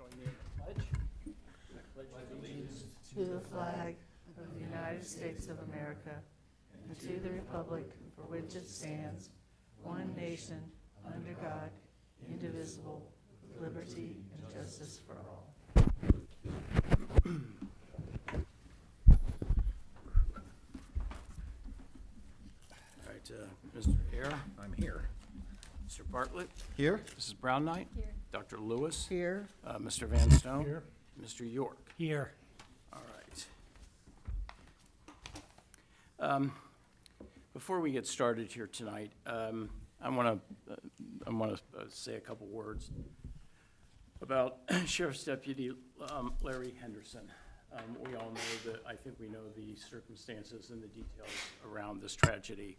Join me in the pledge. I pledge allegiance to the flag of the United States of America and to the republic for which it stands, one nation, under God, indivisible, with liberty and justice for all. All right, Mr. Ayer. I'm here. Mr. Bartlett. Here? Mrs. Brown Knight. Here. Dr. Lewis. Here. Mr. Van Stone. Here. Mr. York. Here. All right. Before we get started here tonight, I want to say a couple words about Sheriff's Deputy Larry Henderson. We all know I think we know the circumstances and the details around this tragedy.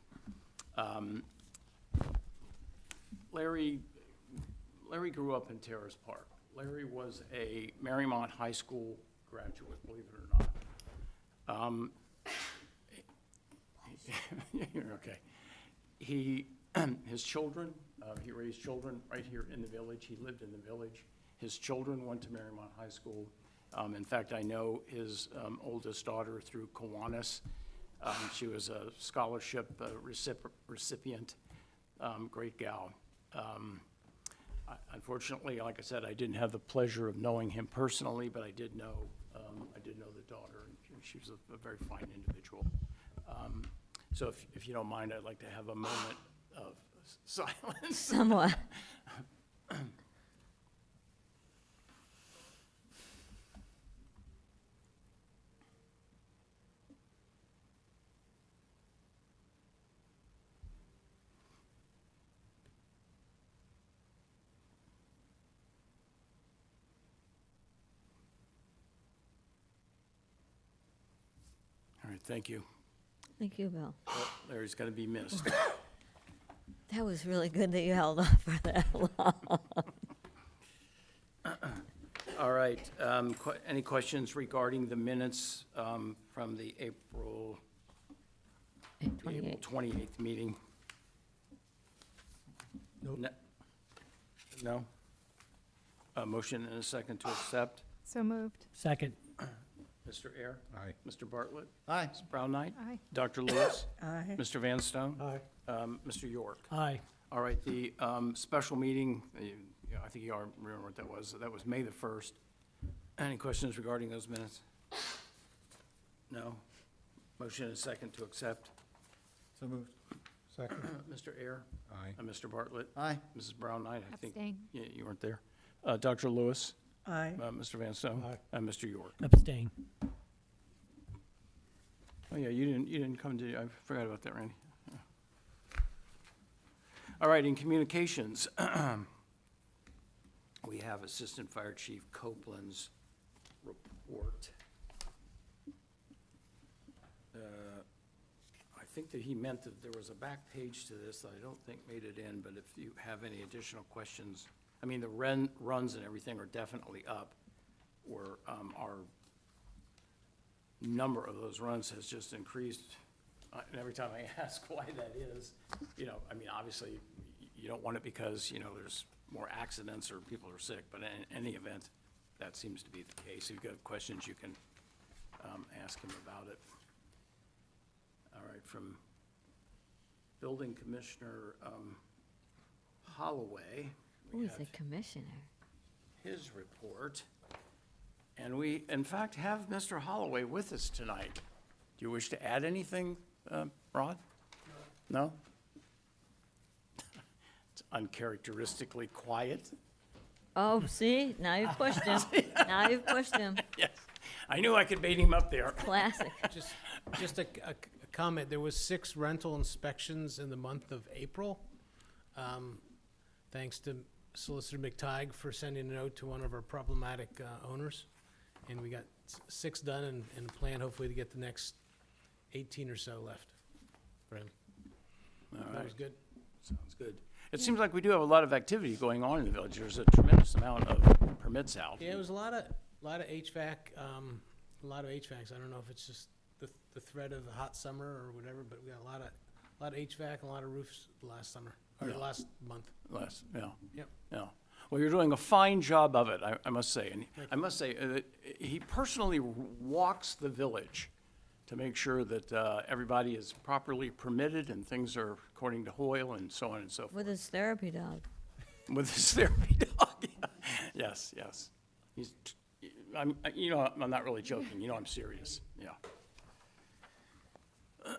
Larry grew up in Terrace Park. Larry was a Mariemont High School graduate, believe it or not. Okay. His children, he raised children right here in the village. He lived in the village. His children went to Mariemont High School. In fact, I know his oldest daughter through Kiwanis. She was a scholarship recipient, great gal. Unfortunately, like I said, I didn't have the pleasure of knowing him personally, but I did know the daughter, and she was a very fine individual. So if you don't mind, I'd like to have a moment of silence. Somewhat. All right, thank you. Thank you, Bill. Well, Larry's going to be missed. That was really good that you held on for that long. All right, any questions regarding the minutes from the April 28th meeting? Nope. No? A motion and a second to accept? So moved. Second. Mr. Ayer? Aye. Mr. Bartlett? Aye. Ms. Brown Knight? Aye. Dr. Lewis? Aye. Mr. Van Stone? Aye. Mr. York? Aye. All right, the special meeting, I think you all remember what that was. That was May the 1st. Any questions regarding those minutes? No? Motion and a second to accept. So moved. Second. Mr. Ayer? Aye. Mr. Bartlett? Aye. Mrs. Brown Knight, I think. Abstain. You weren't there. Dr. Lewis? Aye. Mr. Van Stone? Aye. And Mr. York? Abstain. Oh, yeah, you didn't come to, I forgot about that, Randy. Yeah. All right, in communications, we have Assistant Fire Chief Copeland's report. I think that he meant that there was a back page to this that I don't think made it in, but if you have any additional questions, I mean, the runs and everything are definitely up, or our number of those runs has just increased. And every time I ask why that is, I mean, obviously, you don't want it because, there's more accidents or people are sick, but in any event, that seems to be the case. If you've got questions, you can ask him about it. All right, from Building Commissioner Holloway, Who we is have the commissioner? his report. And we, in fact, have Mr. Holloway with us tonight. Do you wish to add anything, Rod? No? It's uncharacteristically quiet. Oh, see? Now you've pushed him. Now you've pushed him. Yes, I knew I could bait him up there. Classic. Just a comment, there was 6 rental inspections in the month of April. Thanks to Solicitor McTighe for sending a note to one of our problematic owners. And we got 6 done and plan hopefully to get the next 18 or so left for him. All That right, was good. sounds good. It seems like we do have a lot of activity going on in the village. There's a tremendous amount of permits out. Yeah, it was a lot of HVAC, a lot of HVACs. I don't know if it's just the threat of the hot summer or whatever, but we got a lot of HVAC and a lot of roofs last summer, or Yeah. last month. Less, yeah. Yep. Yeah. Well, you're doing a fine job of it, I must say. And I must say, that he personally walks the village to make sure that everybody is properly permitted and things are according to Hoyle and so on and so forth. With his therapy dog. With his therapy dog. Yes, yes. I'm not really joking. You know I'm serious. Yeah.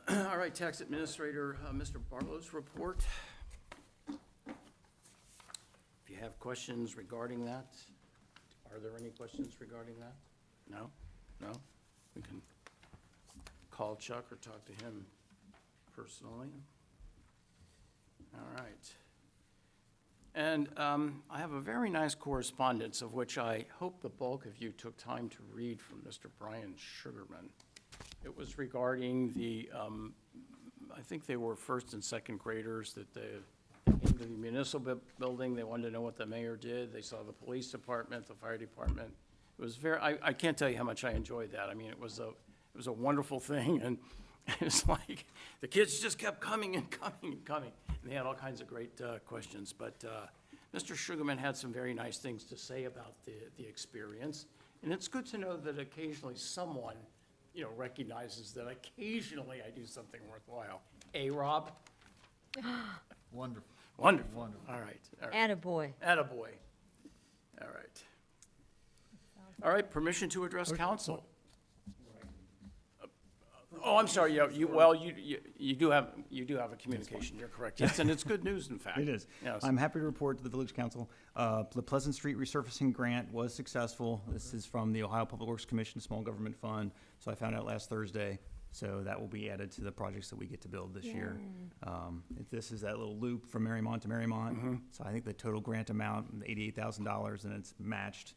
All right, Tax Administrator, Mr. Barlow's report. If you have questions regarding that, are there any questions regarding that? No? No? We can call Chuck or talk to him personally. All right. And I have a very nice correspondence of which I hope the bulk of you took time to read from Mr. Brian Sugarman. It was regarding the, I think they were first and second graders that they came to the municipal building. They wanted to know what the mayor did. They saw the police department, the fire department. It was very, I can't tell you how much I enjoyed that. I mean, it was a wonderful thing, and it's like the kids just kept coming and coming and coming, and they had all kinds of great questions. But Mr. Sugarman had some very nice things to say about the experience, and it's good to know that occasionally someone, recognizes that occasionally I do something worthwhile. Rob? Wonderful. Wonderful. Wonderful. All right. Attaboy. Attaboy. All right. All right, permission to address council. Oh, I'm sorry, yeah, you do have a communication, you're correct. Yes, and it's good news, in fact. It is. Yes. I'm happy to report to the Village Council, the Pleasant Street resurfacing grant was successful. This is from the Ohio Public Works Commission Small Government Fund, so I found out last Thursday. So that will be added to the projects that we get to build this year. This is that little loop from Mariemont to Mariemont. So I think the total grant amount, $88,000, and it's matched,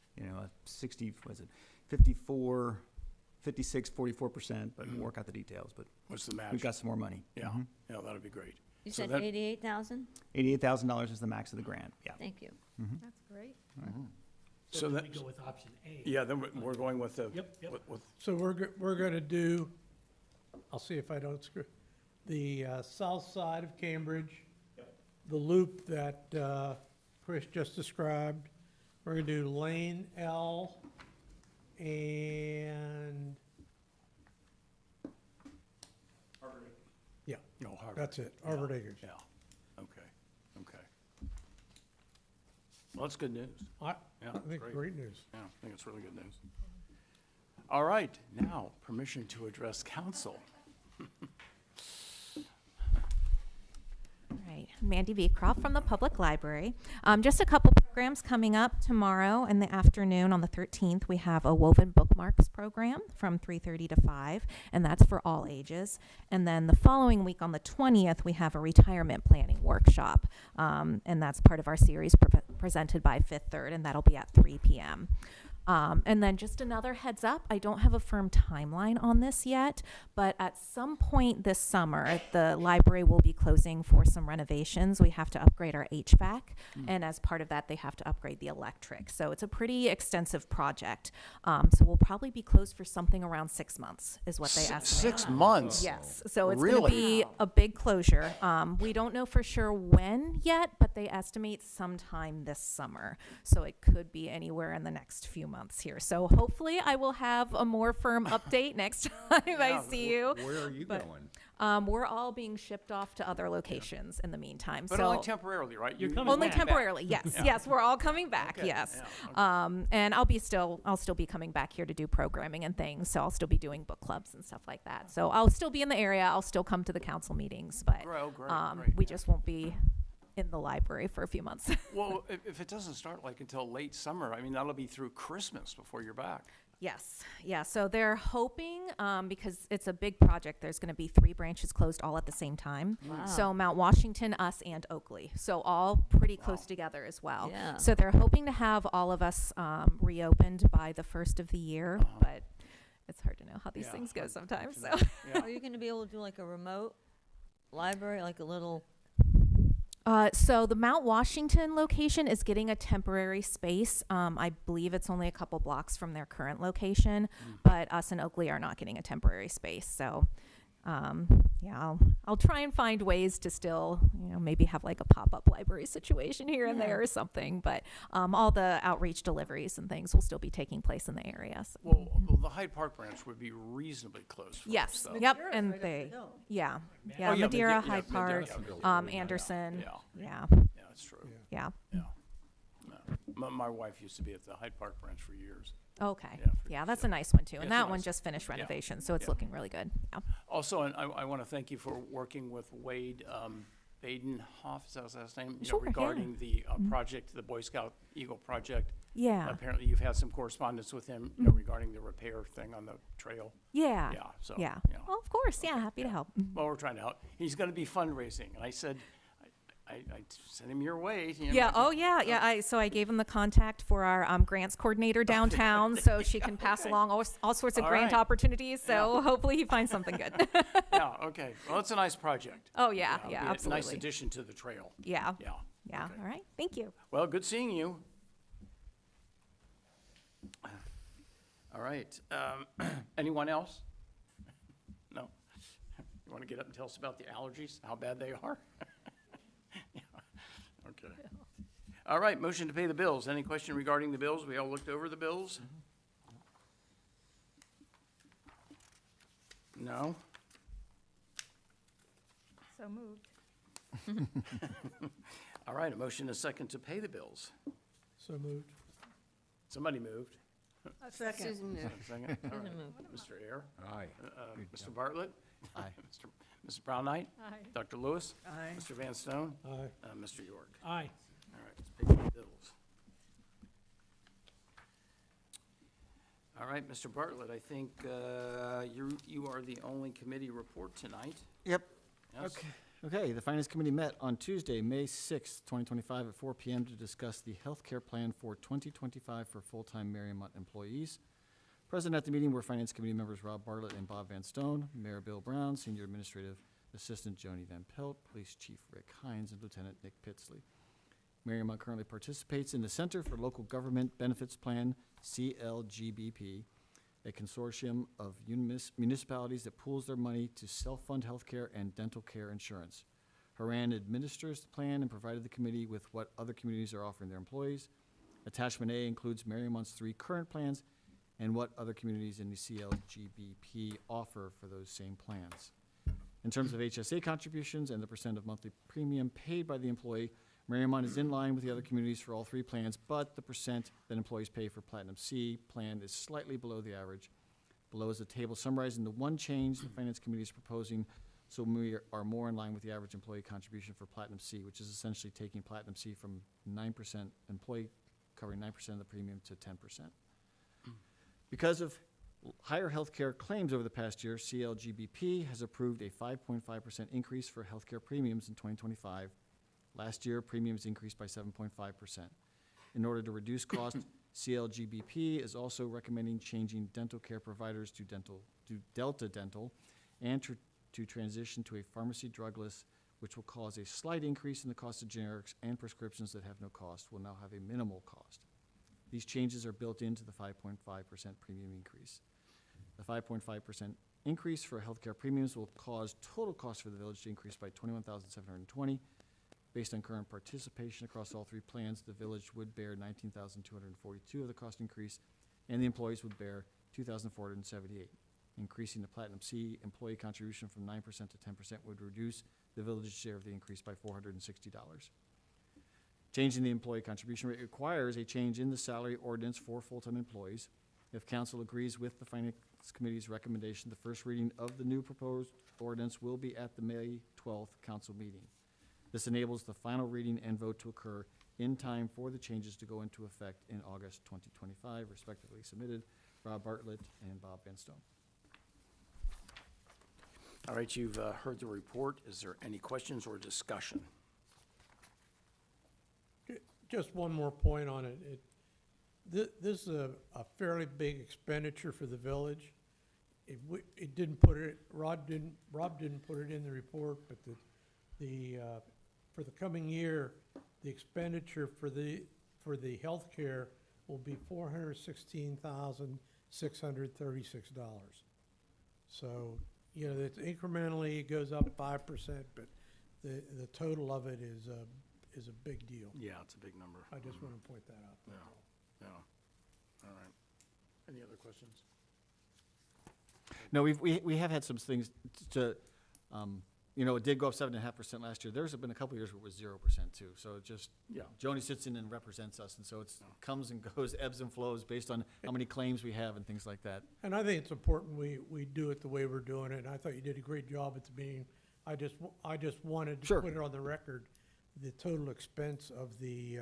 56, 44%, but we'll work out the details. But What's the match? we've got some more money. Yeah, yeah, that'd be great. You So said that- 88,000? $88,000 is the max of the grant, yeah. Thank you. That's great. So then that, we go with option A. yeah, then we're going with the. Yep, yep. with- So we're gonna do, I'll see if I don't screw, the south side of Cambridge, the loop that Chris just described. We're gonna do Lane L and, yeah, No, Harvard. that's it, Harvard Acres. Yeah, okay. Well, that's good news. I Yeah, think great. great news. Yeah, I think it's really good news. All right, now, permission to address council. Right, Mandy Beecroft from the Public Library. Just a couple programs coming up tomorrow in the afternoon on the 13th. We have a woven bookmarks program from 3:30 to 5, and that's for all ages. And then the following week on the 20th, we have a retirement planning workshop, and that's part of our series presented by Fifth Third, and that'll be at 3 p.m. And then just another heads up, I don't have a firm timeline on this yet, but at some point this summer, the library will be closing for some renovations. We have to upgrade our HVAC, and as part of that, they have to upgrade the electric. So it's a pretty extensive project. So we'll probably be closed for something around 6 months is what they estimate. 6 months? Yes, so it's going to Really? be a big closure. We don't know for sure when yet, but they estimate sometime this summer. So it could be anywhere in the next few months here. So hopefully I will have a more firm update next time I see you. Where are you But, going? We're all being shipped off to other locations in the meantime. But so only temporarily, right? You're You- coming only back. temporarily, yes, Yeah. yes, we're all coming back, Okay, yes. yeah, okay. And I'll still be coming back here to do programming and things. So I'll still be doing book clubs and stuff like that. So I'll still be in the area. I'll still come to the council meetings, but Great, great. we just won't be in the library for a few months. Well, if it doesn't start like until late summer, I mean, that'll be through Christmas before you're back. Yes, yeah, so they're hoping, because it's a big project, there's gonna be 3 branches closed all at the same time. Wow. So Mount Washington, us, and Oakley, so all pretty close together as well. Yeah. So they're hoping to have all of us reopened by the first of the year, but it's hard to know how these Yeah, things go hard- sometimes, so. hard to know. Yeah. Are you going to be able to do like a remote library, like a little? So the Mount Washington location is getting a temporary space. I believe it's only a couple blocks from their current location, but us and Oakley are not getting a temporary space. So yeah, I'll try and find ways to still, maybe have like a pop-up library situation here and there or something. But all the outreach deliveries and things will still be taking place in the area. So. Well, the Hyde Park branch would be reasonably close for us, Yes. though. Yep. Madeira's And right up the they, hill. yeah, Oh, yeah, yeah, Madeira, yeah, Hyde Madeira, Park, yeah. Anderson. Yeah. Yeah. Yeah, that's true. Yeah. Yeah. My wife used to be at the Hyde Park branch for years. Okay. Yeah, for Yeah, sure. that's a nice one too. Yeah, And it's that one nice. just finished Yeah. renovation, so it's Yeah. looking really good. Yeah. Also, and I want to thank you for working with Wade Badenhoff, is that his last name? Sure, yeah. Regarding the project, the Boy Scout Eagle project. Yeah. Apparently, you've had some correspondence with him regarding the repair thing on the trail. Yeah. Yeah, so. Yeah. Well, of course. Yeah. Happy to help. Well, we're trying to help. He's going to be fundraising, and I said, I sent him your way. Yeah. Oh, yeah. Yeah. So I gave him the contact for our grants coordinator downtown, so she can pass okay. along all sorts of All grant right. opportunities. So hopefully he finds something good. Yeah, okay. Well, it's a nice project. Oh, yeah. It'll Yeah. be a Nice Absolutely. addition to the trail. Yeah. Yeah. Yeah. Okay. All right. Thank you. Well, good seeing you. All right. Anyone else? No? You want to get up and tell us about the allergies, how bad they are? Yeah. Okay. All right, motion to pay the bills. Any question regarding the bills? We all looked over the bills? No? So moved. All right, a motion and a second to pay the bills. So moved. Somebody moved. A second. Second. All right. Mr. Ayer? Aye. Mr. Bartlett? Aye. Mrs. Brown Knight? Aye. Dr. Lewis? Aye. Mr. Van Stone? Aye. Mr. York? Aye. All right, let's pay the bills. All right, Mr. Bartlett, I think you are the only committee report tonight. Yep. Yes? Okay, the Finance Committee met on Tuesday, May 6th, 2025 at 4 PM to discuss the healthcare plan for 2025 for full-time Mariemont employees. Present at the meeting were Finance Committee members Rob Bartlett and Bob Van Stone, Mayor Bill Brown, Senior Administrative Assistant Joni Van Pelt, Police Chief Rick Hines, and Lieutenant Nick Pitsley. Mariemont currently participates in the Center for Local Government Benefits Plan, CLGBP, a consortium of municipalities that pools their money to self-fund healthcare and dental care insurance. Haran administers the plan and provided the committee with what other communities are offering their employees. Attachment A includes Mariemont's 3 current plans and what other communities in the CLGBP offer for those same plans. In terms of HSA contributions and the percent of monthly premium paid by the employee, Mariemont is in line with the other communities for all 3 plans, but the percent that employees pay for Platinum C plan is slightly below the average. Below is a table summarizing the one change the Finance Committee is proposing, so we are more in line with the average employee contribution for Platinum C, which is essentially taking Platinum C from 9% employee, covering 9% of the premium to 10%. Because of higher healthcare claims over the past year, CLGBP has approved a 5.5% increase for healthcare premiums in 2025. Last year, premiums increased by 7.5%. In order to reduce cost, CLGBP is also recommending changing dental care providers to Delta Dental and to transition to a pharmacy drug list, which will cause a slight increase in the cost of generics, and prescriptions that have no cost will now have a minimal cost. These changes are built into the 5.5% premium increase. The 5.5% increase for healthcare premiums will cause total cost for the village to increase by $21,720. Based on current participation across all 3 plans, the village would bear $19,242 of the cost increase, and the employees would bear $2,478. Increasing the Platinum C employee contribution from 9% to 10% would reduce the village's share of the increase by $460. Changing the employee contribution rate requires a change in the salary ordinance for full-time employees. If council agrees with the Finance Committee's recommendation, the first reading of the new proposed ordinance will be at the May 12th council meeting. This enables the final reading and vote to occur in time for the changes to go into effect in August 2025, respectively submitted, Rob Bartlett and Bob Van Stone. All right, you've heard the report. Is there any questions or discussion? Just one more point on it. This is a fairly big expenditure for the village. It didn't put it, Rob didn't put it in the report, but for the coming year, the expenditure for the healthcare will be $416,636. So, you know, it's incrementally, it goes up 5%, but the total of it is a big deal. Yeah, it's a big number. I just want to point that out. Yeah, yeah. All right. Any other questions? No, we have had some things to, you know, it did go up 7.5% last year. There's been a couple years where it was 0% too. So it just, Yeah. Joni sits in and represents us, and so it's comes and goes, ebbs and flows based on how many claims we have and things like that. And I think it's important we do it the way we're doing it, and I thought you did a great job at the meeting. I just wanted to Sure. put it on the record, the total expense of the,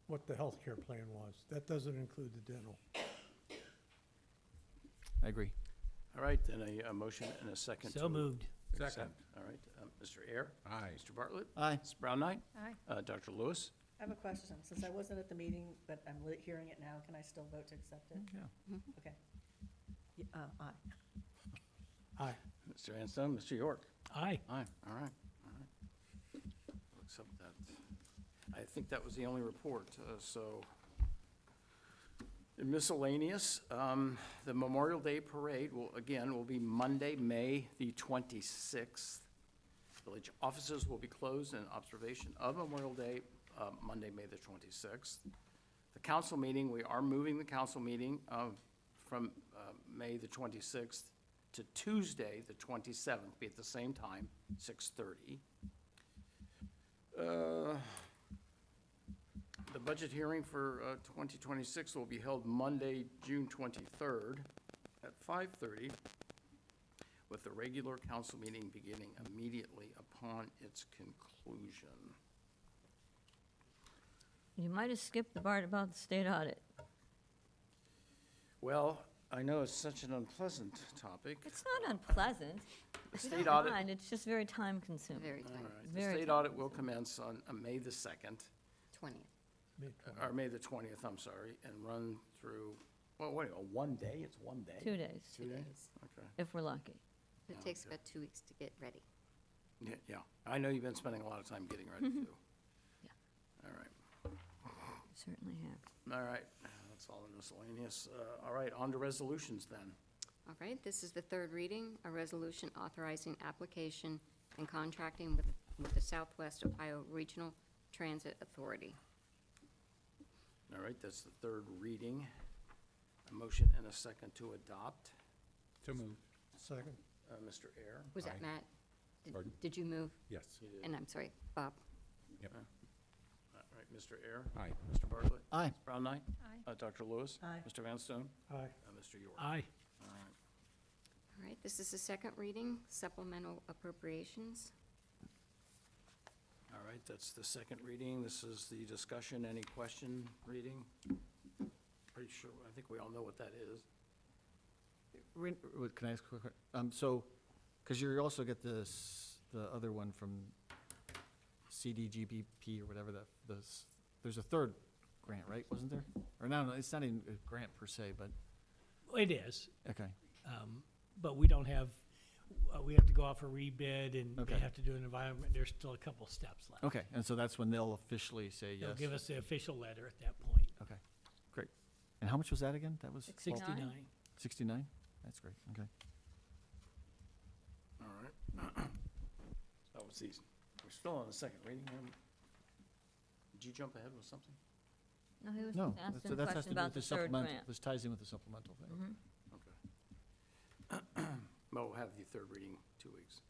what the healthcare plan was. That doesn't include the dental. I agree. All right, then a motion and a second. So to moved. accept. All right, Mr. Air? Aye. Mr. Bartlett? Aye. Ms. Brown Knight? Aye. Dr. Lewis? I have a question. Since I wasn't at the meeting, but I'm hearing it now, can I still vote to accept it? Yeah. Okay. Aye. Aye. Mr. Anstone? Mr. York? Aye. Aye, all right, all right. We'll accept that. I think that was the only report, so. In miscellaneous, the Memorial Day Parade will be Monday, May the 26th. Village offices will be closed in observation of Memorial Day, Monday, May the 26th. The council meeting, we are moving the council meeting from May the 26th to Tuesday, the 27th, be at the same time, 6:30. The budget hearing for 2026 will be held Monday, June 23rd at 5:30, with the regular council meeting beginning immediately upon its conclusion. You might have skipped the part about the state audit. Well, I know it's such an unpleasant topic. It's not unpleasant. The We state don't audit, mind, it's just very time consuming. Very all tight. right, the Very state audit will commence on May the 2nd, 20th. or May the 20th, I'm sorry, and run through, well, wait, one day? It's one day? 2 days, 2 days? Okay. if we're lucky. It takes about 2 weeks to get ready. Yeah, I know you've been spending a lot of time getting ready too. Yeah. All right, Certainly have. all right, that's all in miscellaneous. All right, on to resolutions then. All right, this is the third reading, a resolution authorizing application and contracting with the Southwest Ohio Regional Transit Authority. All right, that's the third reading. A motion and a second to adopt. So moved. Second. Mr. Air? Was that Aye. Matt? Pardon? Did you move? Yes. You did. And I'm sorry, Bob. Yep. All right, Mr. Air? Aye. Mr. Bartlett? Aye. Ms. Brown Knight? Aye. Dr. Lewis? Aye. Mr. Vanstone? Aye. Mr. York? Aye. All right. All right, this is the second reading, supplemental appropriations. All right, that's the second reading. This is the discussion. Any question reading? Pretty sure, I think we all know what that is. Can I ask a quick question? So, because you also get the other one from CDGBP or whatever, there's a third grant, right? Wasn't there? Or no, it's not even a grant per se, but, It is, okay. but we don't have, we have to go off a rebid and Okay. they have to do an environment. There's still a couple steps left. Okay, and so that's when they'll officially say yes? They'll give us the official letter at that point. Okay, great. And how much was that again? That was 69. 69? That's great, okay. All right. That was easy. We're still on the second reading. Did you jump ahead with something? No, he was No, just asking a that's has question to do about with the the third supplemental. grant. This ties in with the supplemental thing. Okay. Well, we'll have the third reading 2 weeks.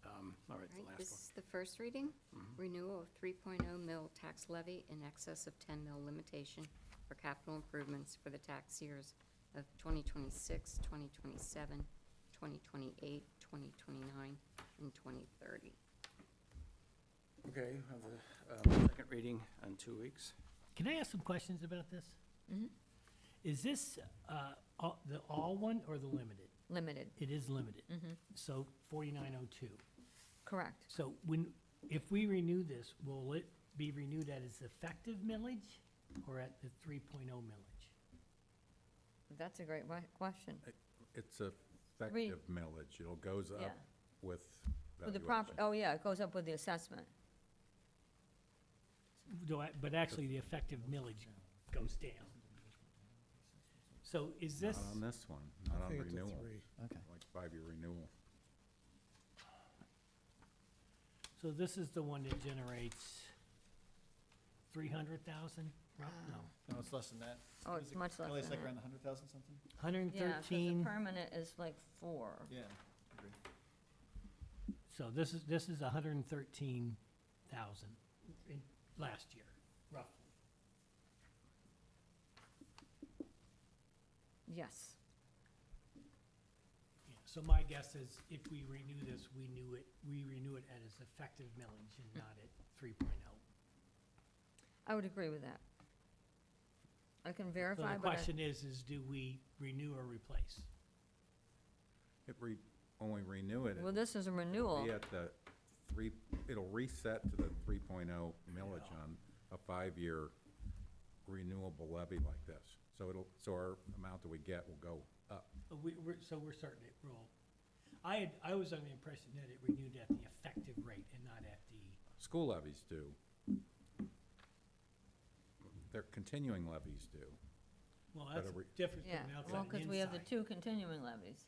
All right, All the right, this last is the first reading, renewal of 3.0 mil tax levy in excess of 10 mil limitation for capital improvements for the tax years of 2026, 2027, 2028, 2029, and 2030. one. Okay, have the second reading in 2 weeks. Can I ask some questions about this? Mm-hmm. Is this the all one or the limited? Limited, It is limited. Mm-hmm. So 4902. correct. So if we renew this, will it be renewed at its effective millage or at the 3.0 millage? That's a great question. It's effective millage. It goes Yeah. up with With the proper, valuation. oh, yeah, it goes up with the assessment. But actually, the effective millage goes down. So is Not this, on this one, not I on think it's a renewal, 3. Okay. like 5-year renewal. so this is the one that generates 300,000? No, No, it's less than that. Oh, it's much less Kelly, it's than like that. around 100,000 something? 113. permanent is like 4. Yeah. Agreed. So this is 113,000 in last year, roughly. Yes. Yeah, so my guess is if we renew this, we renew it at its effective millage and not at 3.0. I would agree with that. I can So verify, the but question is do we renew or replace? When we renew it, well, this is a renewal. it'll be at the it'll reset to the 3.0 millage on a 5-year renewable levy like this. So our amount that we get will go up. So we're starting to roll. I was under the impression that it renewed at the effective rate and not at the, School levies do. Their continuing levies do. well, But that's a re- different Yeah, from outside well, and because we have the inside. 2 continuing levies.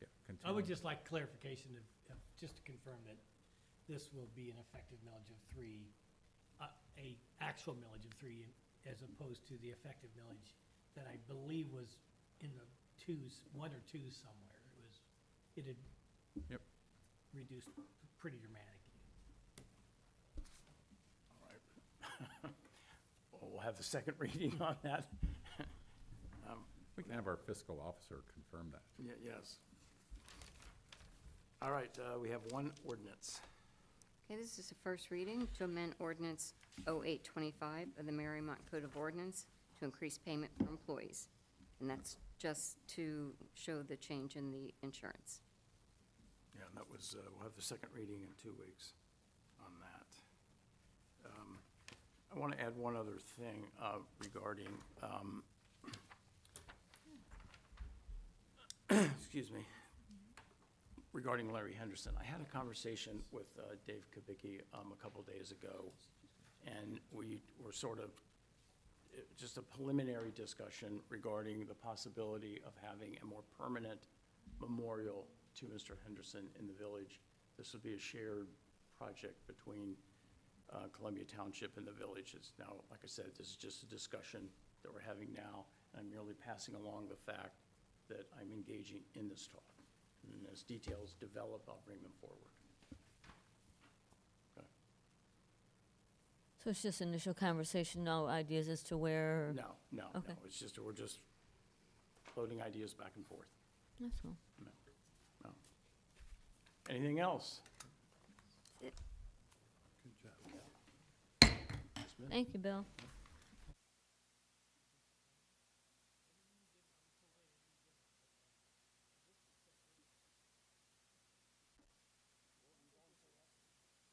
Yeah, I would continuing. just like clarification of just to confirm that this will be an effective millage of 3, a actual millage of 3 as opposed to the effective millage that I believe was in the 2s, 1 or 2 somewhere. It had Yep. reduced pretty dramatically. All right. Well, we'll have the second reading on that. We can have our fiscal officer confirm that. Yes. All right, we have one ordinance. Okay, this is the first reading to amend ordinance 0825 of the Mariemont Code of Ordinance to increase payment for employees. And that's just to show the change in the insurance. Yeah, and that was, we'll have the second reading in 2 weeks on that. I want to add one other thing regarding, excuse me, regarding Larry Henderson. I had a conversation with Dave Kubicki a couple days ago, and we were sort of just a preliminary discussion regarding the possibility of having a more permanent memorial to Mr. Henderson in the village. This would be a shared project between Columbia Township and the village. It's now, like I said, this is just a discussion that we're having now. I'm merely passing along the fact that I'm engaging in this talk. And as details develop, I'll bring them forward. Okay. So it's just initial conversation, no ideas as to where? No, no, Okay. no. It's just, we're just floating ideas back and forth. That's cool. No, no. Anything else? Thank you, Bill.